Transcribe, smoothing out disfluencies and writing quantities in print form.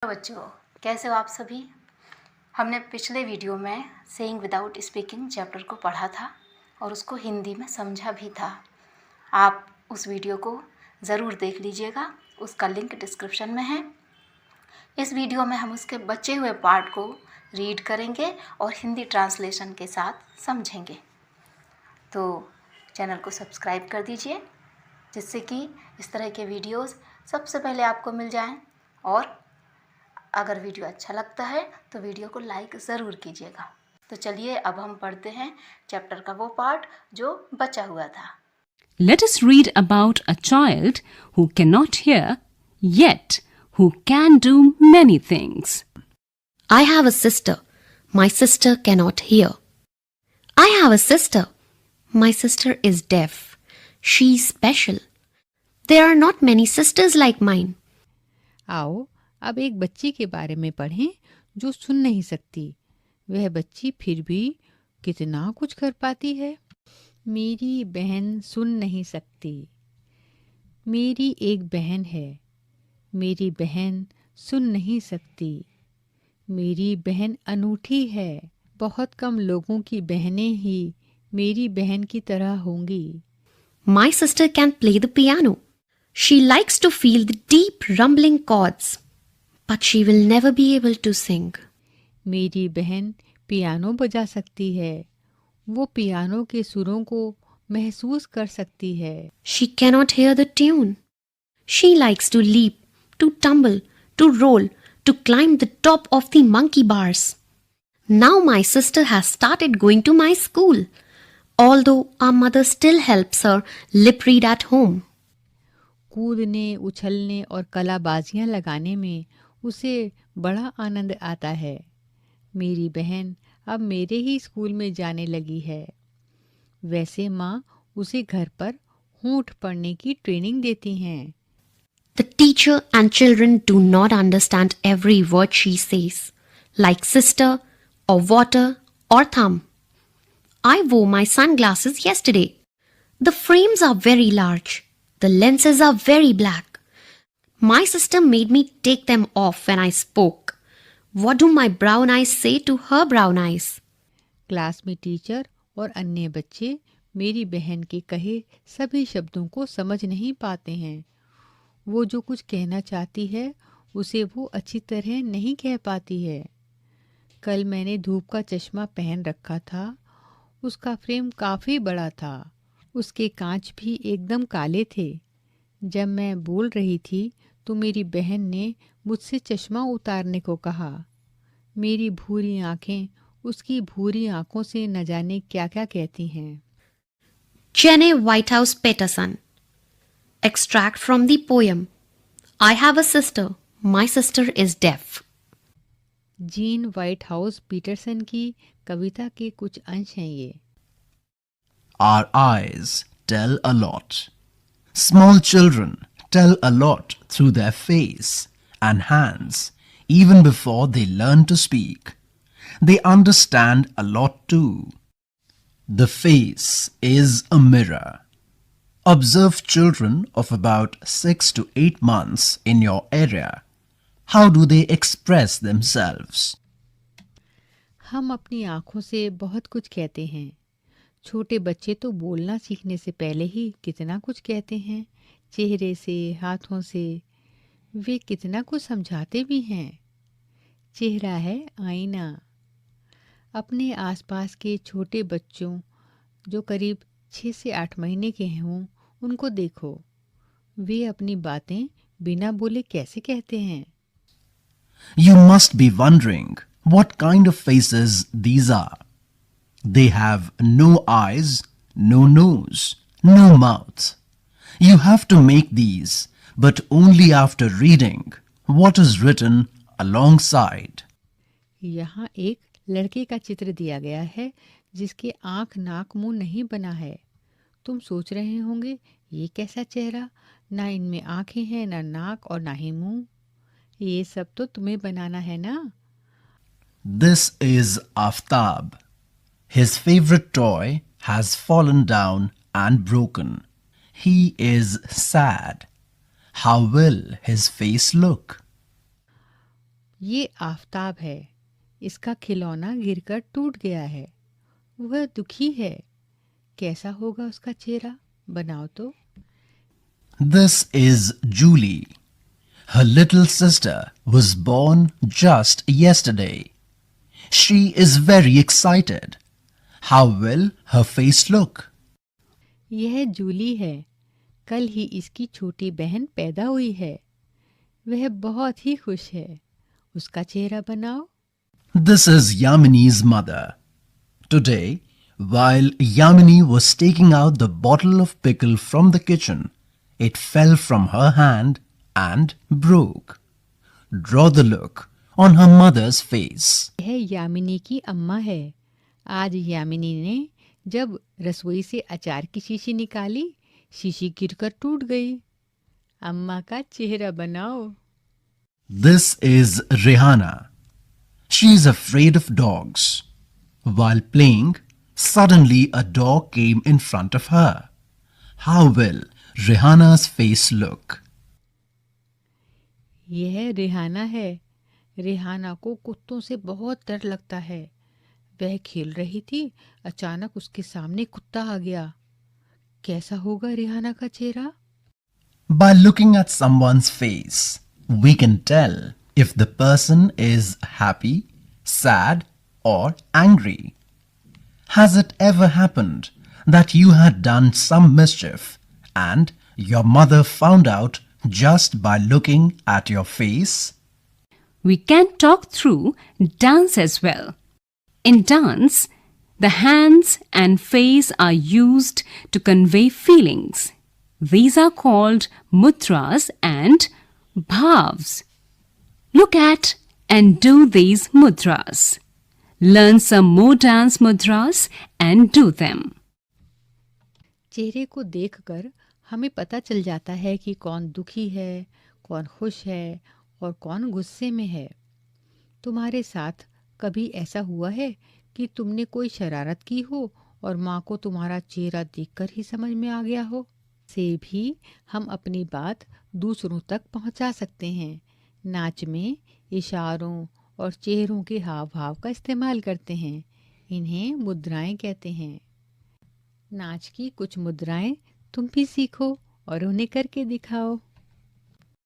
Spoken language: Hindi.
बच्चों, कैसे हो आप सभी। हमने पिछले वीडियो में सेइंग विदाउट स्पीकिंग चैप्टर को पढ़ा था और उसको हिंदी में समझा भी था। आप उस वीडियो को ज़रूर देख लीजिएगा, उसका लिंक डिस्क्रिप्शन में है। इस वीडियो में हम उसके बचे हुए पार्ट को रीड करेंगे और हिंदी ट्रांसलेशन के साथ समझेंगे। तो चैनल को सब्सक्राइब कर दीजिए जिससे कि इस तरह के वीडियोस सबसे पहले आपको मिल जाएं, और अगर वीडियो अच्छा लगता है तो वीडियो को लाइक ज़रूर कीजिएगा। तो चलिए अब हम पढ़ते हैं चैप्टर का वो पार्ट जो बचा हुआ था। Let us read about a child who cannot hear, yet who can do many things. I have a sister. My sister cannot hear. I have a sister. My sister is deaf. She's special. There are not many sisters like mine. आओ अब एक बच्ची के बारे में पढ़ें जो सुन नहीं सकती। वह बच्ची फिर भी कितना कुछ कर पाती है। मेरी बहन सुन नहीं सकती। मेरी एक बहन है। मेरी बहन सुन नहीं सकती। मेरी बहन अनूठी है। बहुत कम लोगों की बहनें ही मेरी बहन की तरह होंगी। My sister can play the piano. She likes to feel the deep rumbling chords. But she will never be able to sing. मेरी बहन पियानो बजा सकती है। वो पियानो के सुरों को महसूस कर सकती है। She cannot hear the tune. She likes to leap, to tumble, to roll, to climb the top of the monkey bars. Now my sister has started going to my school, although our mother still helps her lip read at home. कूदने, उछलने और कलाबाजियां लगाने में उसे बड़ा आनंद आता है। मेरी बहन अब मेरे ही स्कूल में जाने लगी है। वैसे माँ उसे घर पर होंठ पढ़ने की ट्रेनिंग देती हैं। The teacher and children do not understand every word she says, like sister or water or thumb. I wore my sunglasses yesterday. The frames are very large. The lenses are very black. My sister made me take them off when I spoke. What do my brown eyes say to her brown eyes? Class में टीचर और अन्य बच्चे मेरी बहन के कहे सभी शब्दों को समझ नहीं पाते हैं। वो जो कुछ कहना चाहती है उसे वो अच्छी तरह नहीं कह पाती है। कल मैंने धूप का चश्मा पहन रखा था। उसका फ्रेम काफ़ी बड़ा था। उसके कांच भी एकदम काले थे। जब मैं बोल रही थी तो मेरी बहन ने मुझसे चश्मा उतारने को कहा। मेरी भूरी आंखें उसकी भूरी आंखों से न जाने क्या क्या कहती हैं। Jenny Whitehouse Peterson. Extract from the poem. I have a sister. My sister is deaf. Jean White House Peterson की कविता के कुछ अंश हैं ये। Our eyes tell a lot. Small children tell a lot through their face and hands, even before they learn to speak. They understand a lot too. The face is a mirror. Observe children of about 6 to 8 months in your area. How do they express themselves? हम अपनी आँखों से बहुत कुछ कहते हैं। छोटे बच्चे तो बोलना सीखने से पहले ही कितना कुछ कहते हैं। चेहरे से, हाथों से वे कितना कुछ समझाते भी हैं। चेहरा है आईना। अपने आसपास के छोटे बच्चों जो करीब 6 से 8 महीने के हों उनको देखो। वे अपनी बातें बिना बोले कैसे कहते हैं। You must be wondering what kind of faces these are. They have no eyes, no nose, no mouth. You have to make these, but only after reading what is written alongside. यहाँ एक लड़के का चित्र दिया गया है जिसके आँख, नाक, मुंह नहीं बना है। तुम सोच रहे होंगे ये कैसा चेहरा, ना इनमें आँखें हैं, ना नाक और ना ही मुंह। ये सब तो तुम्हें बनाना है ना। This is Aftab. His favorite toy has fallen down and broken. He is sad. How will his face look? ये आफताब है, इसका खिलौना गिरकर टूट गया है, वह दुखी है, कैसा होगा उसका चेहरा, बनाओ तो। This is Julie. Her little sister was born just yesterday. She is very excited. How will her face look? यह जूली है, कल ही इसकी छोटी बहन पैदा हुई है, वह बहुत ही खुश है, उसका चेहरा बनाओ। This is Yamini's mother. Today, while Yamini was taking out the bottle of pickle from the kitchen, it fell from her hand and broke. Draw the look on her mother's face. यह यामिनी की अम्मा है। आज यामिनी ने जब रसोई से अचार की शीशी निकाली, शीशी गिरकर टूट गई। अम्मा का चेहरा बनाओ। This is Rihanna. She is afraid of dogs. While playing, suddenly a dog came in front of her. How will Rihanna's face look? यह रिहाना है। रिहाना को कुत्तों से बहुत डर लगता है। वह खेल रही थी, अचानक उसके सामने कुत्ता आ गया। कैसा होगा रिहाना का चेहरा? By looking at someone's face, we can tell if the person is happy, sad, or angry. Has it ever happened that you had done some mischief and your mother found out just by looking at your face? We can talk through dance as well. In dance, the hands and face are used to convey feelings. These are called mudras and bhavs. Look at and do these mudras. Learn some more dance mudras and do them. चेहरे को देखकर हमें पता चल जाता है कि कौन दुखी है, कौन खुश है और कौन गुस्से में है। तुम्हारे साथ कभी ऐसा हुआ है कि तुमने कोई शरारत की हो और माँ को तुम्हारा चेहरा देखकर ही समझ में आ गया हो? से भी हम अपनी बात दूसरों तक पहुँचा सकते हैं। नाच में इशारों और चेहरों के हाव भाव का इस्तेमाल करते हैं। इन्हें मुद्राएं कहते हैं। नाच की कुछ मुद्राएं तुम भी सीखो और उन्हें करके दिखाओ।